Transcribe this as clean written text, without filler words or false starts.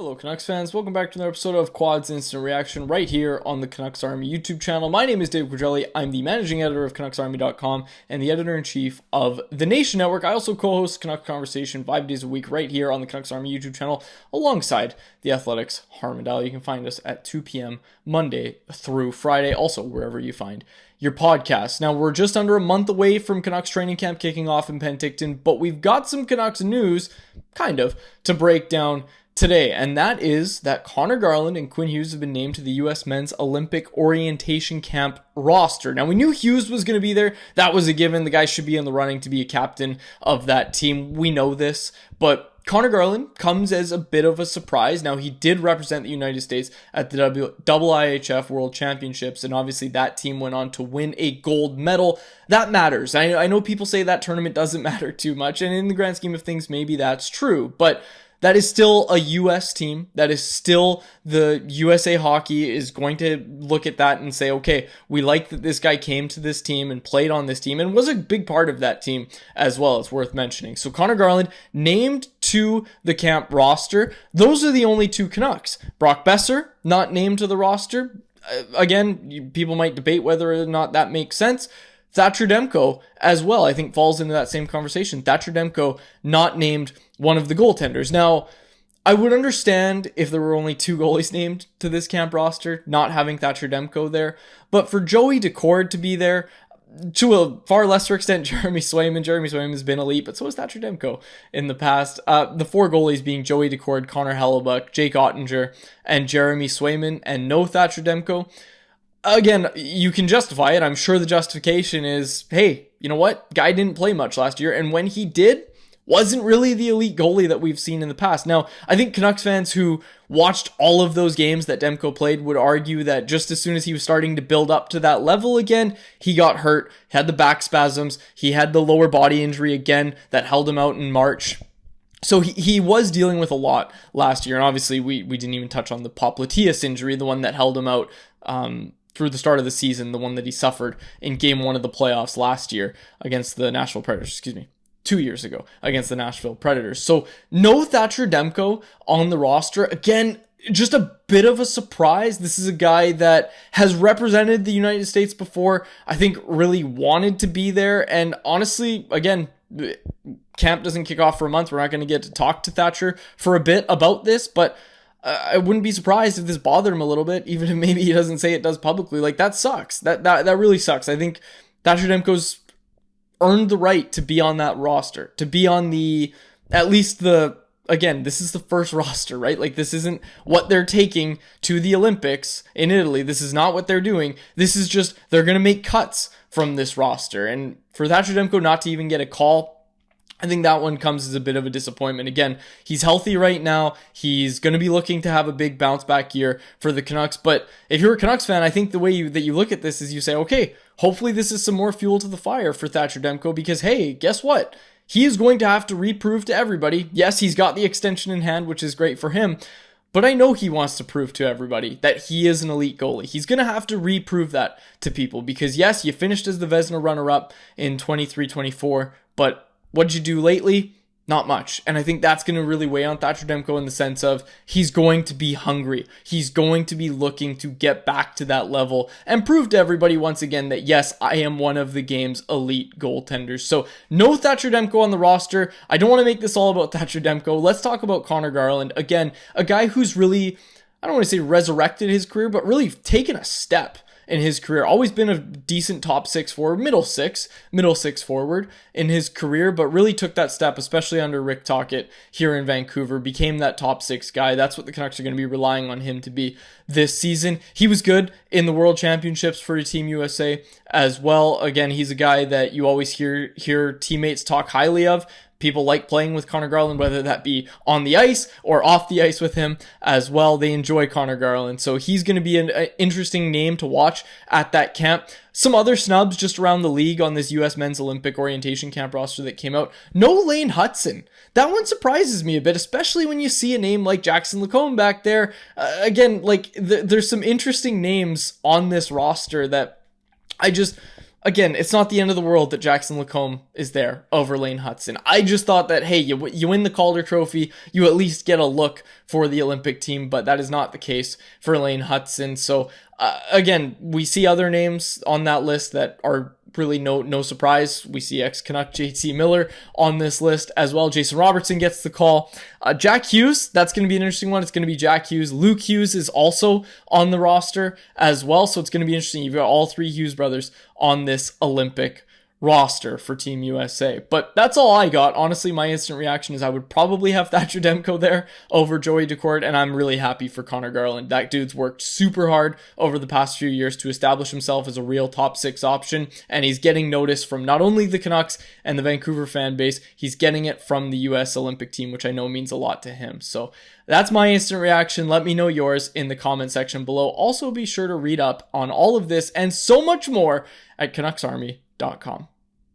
Hello Canucks fans, welcome back to another episode of Quads Instant Reaction right here on the Canucks Army YouTube channel. My name is Dave Quadrelli, I'm the managing editor of CanucksArmy.com and the editor-in-chief of The Nation Network. I also co-host Canucks Conversation 5 days a week right here on the Canucks Army YouTube channel alongside the Athletics Harman Dayal. You can find us at 2 p.m. Monday through Friday, also wherever you find your podcast. Now, we're just under a month away from Canucks training camp kicking off in Penticton, but we've got some Canucks news, kind of, to break down today, and that is that Conor, Garland, and Quinn Hughes have been named to the U.S. Men's Olympic Orientation Camp roster. Now, we knew Hughes was going to be there. That was a given. The guy should be in the running to be a captain of that team. We know this, but Conor Garland comes as a bit of a surprise. Now, he did represent the United States at the IIHF World Championships, and obviously that team went on to win a gold medal. That matters. I know people say that tournament doesn't matter too much, and in the grand scheme of things, maybe that's true, but that is still a U.S. team. That is still the USA Hockey is going to look at that and say, okay, we like that this guy came to this team and played on this team and was a big part of that team as well. It's worth mentioning. So Conor Garland named to the camp roster. Those are the only two Canucks. Brock Boeser not named to the roster. Again, people might debate whether or not that makes sense. Thatcher Demko as well, I think, falls into that same conversation. Thatcher Demko not named one of the goaltenders. Now, I would understand if there were only two goalies named to this camp roster, not having Thatcher Demko there. But for Joey Daccord to be there, to a far lesser extent, Jeremy Swayman. Jeremy Swayman has been elite, but so has Thatcher Demko in the past. The four goalies being Joey Daccord, Connor Hellebuck, Jake Ottinger, and Jeremy Swayman, and no Thatcher Demko. Again, you can justify it. I'm sure the justification is, hey, you know what? Guy didn't play much last year, and when he did, wasn't really the elite goalie that we've seen in the past. Now, I think Canucks fans who watched all of those games that Demko played would argue that just as soon as he was starting to build up to that level again, he got hurt, had the back spasms, he had the lower body injury again that held him out in March. So he was dealing with a lot last year, and obviously we didn't even touch on the Popliteus injury, the one that held him out through the start of the season, the one that he suffered in Game 1 of the playoffs last year against the Nashville Predators, 2 years ago against the Nashville Predators. So no Thatcher Demko on the roster. Again, just a bit of a surprise. This is a guy that has represented the United States before, I think really wanted to be there, and honestly, again, camp doesn't kick off for a month. We're not going to get to talk to Thatcher for a bit about this, but I wouldn't be surprised if this bothered him a little bit, even if maybe he doesn't say it does publicly. Like, that sucks. That really sucks. I think Thatcher Demko's earned the right to be on that roster, to be on again, this is the first roster, right? Like, this isn't what they're taking to the Olympics in Italy. This is not what they're doing. This is just, they're going to make cuts from this roster. And for Thatcher Demko not to even get a call, I think that one comes as a bit of a disappointment. Again, he's healthy right now. He's going to be looking to have a big bounce back year for the Canucks. But if you're a Canucks fan, I think the way that you look at this is you say, okay, hopefully this is some more fuel to the fire for Thatcher Demko, because hey, guess what? He is going to have to reprove to everybody. Yes, he's got the extension in hand, which is great for him. But I know he wants to prove to everybody that he is an elite goalie. He's going to have to reprove that to people because yes, you finished as the Vezina runner-up in 23-24, but what did you do lately? Not much. And I think that's going to really weigh on Thatcher Demko in the sense of he's going to be hungry. He's going to be looking to get back to that level and prove to everybody once again that yes, I am one of the game's elite goaltenders. So no Thatcher Demko on the roster. I don't want to make this all about Thatcher Demko. Let's talk about Conor Garland. Again, a guy who's really, I don't want to say resurrected his career, but really taken a step in his career. Always been a decent top six forward, middle six forward in his career, but really took that step, especially under Rick Tocchet here in Vancouver, became that top six guy. That's what the Canucks are going to be relying on him to be this season. He was good in the World Championships for Team USA as well. Again, he's a guy that you always hear teammates talk highly of. People like playing with Conor Garland, whether that be on the ice or off the ice with him as well. They enjoy Conor Garland. So he's going to be an interesting name to watch at that camp. Some other snubs just around the league on this U.S. Men's Olympic Orientation Camp roster that came out. No Lane Hudson. That one surprises me a bit, especially when you see a name like Jackson Lacombe back there. Again, like there's some interesting names on this roster that I just again, it's not the end of the world that Jackson Lacombe is there over Lane Hutson. I just thought that, hey, you win the Calder Trophy, you at least get a look for the Olympic team, but that is not the case for Lane Hutson. So, again, we see other names on that list that are really no surprise. We see ex-Canuck JT Miller on this list as well. Jason Robertson gets the call. Jack Hughes, that's going to be an interesting one. It's going to be Jack Hughes. Luke Hughes is also on the roster as well, so it's going to be interesting. You've got all three Hughes brothers on this Olympic roster for Team USA. But that's all I got. Honestly, my instant reaction is I would probably have Thatcher Demko there over Joey Daccord, and I'm really happy for Conor Garland. That dude's worked super hard over the past few years to establish himself as a real top six option, and he's getting notice from not only the Canucks and the Vancouver fan base, he's getting it from the US Olympic team, which I know means a lot to him. So that's my instant reaction. Let me know yours in the comment section below. Also, be sure to read up on all of this and so much more at CanucksArmy.com.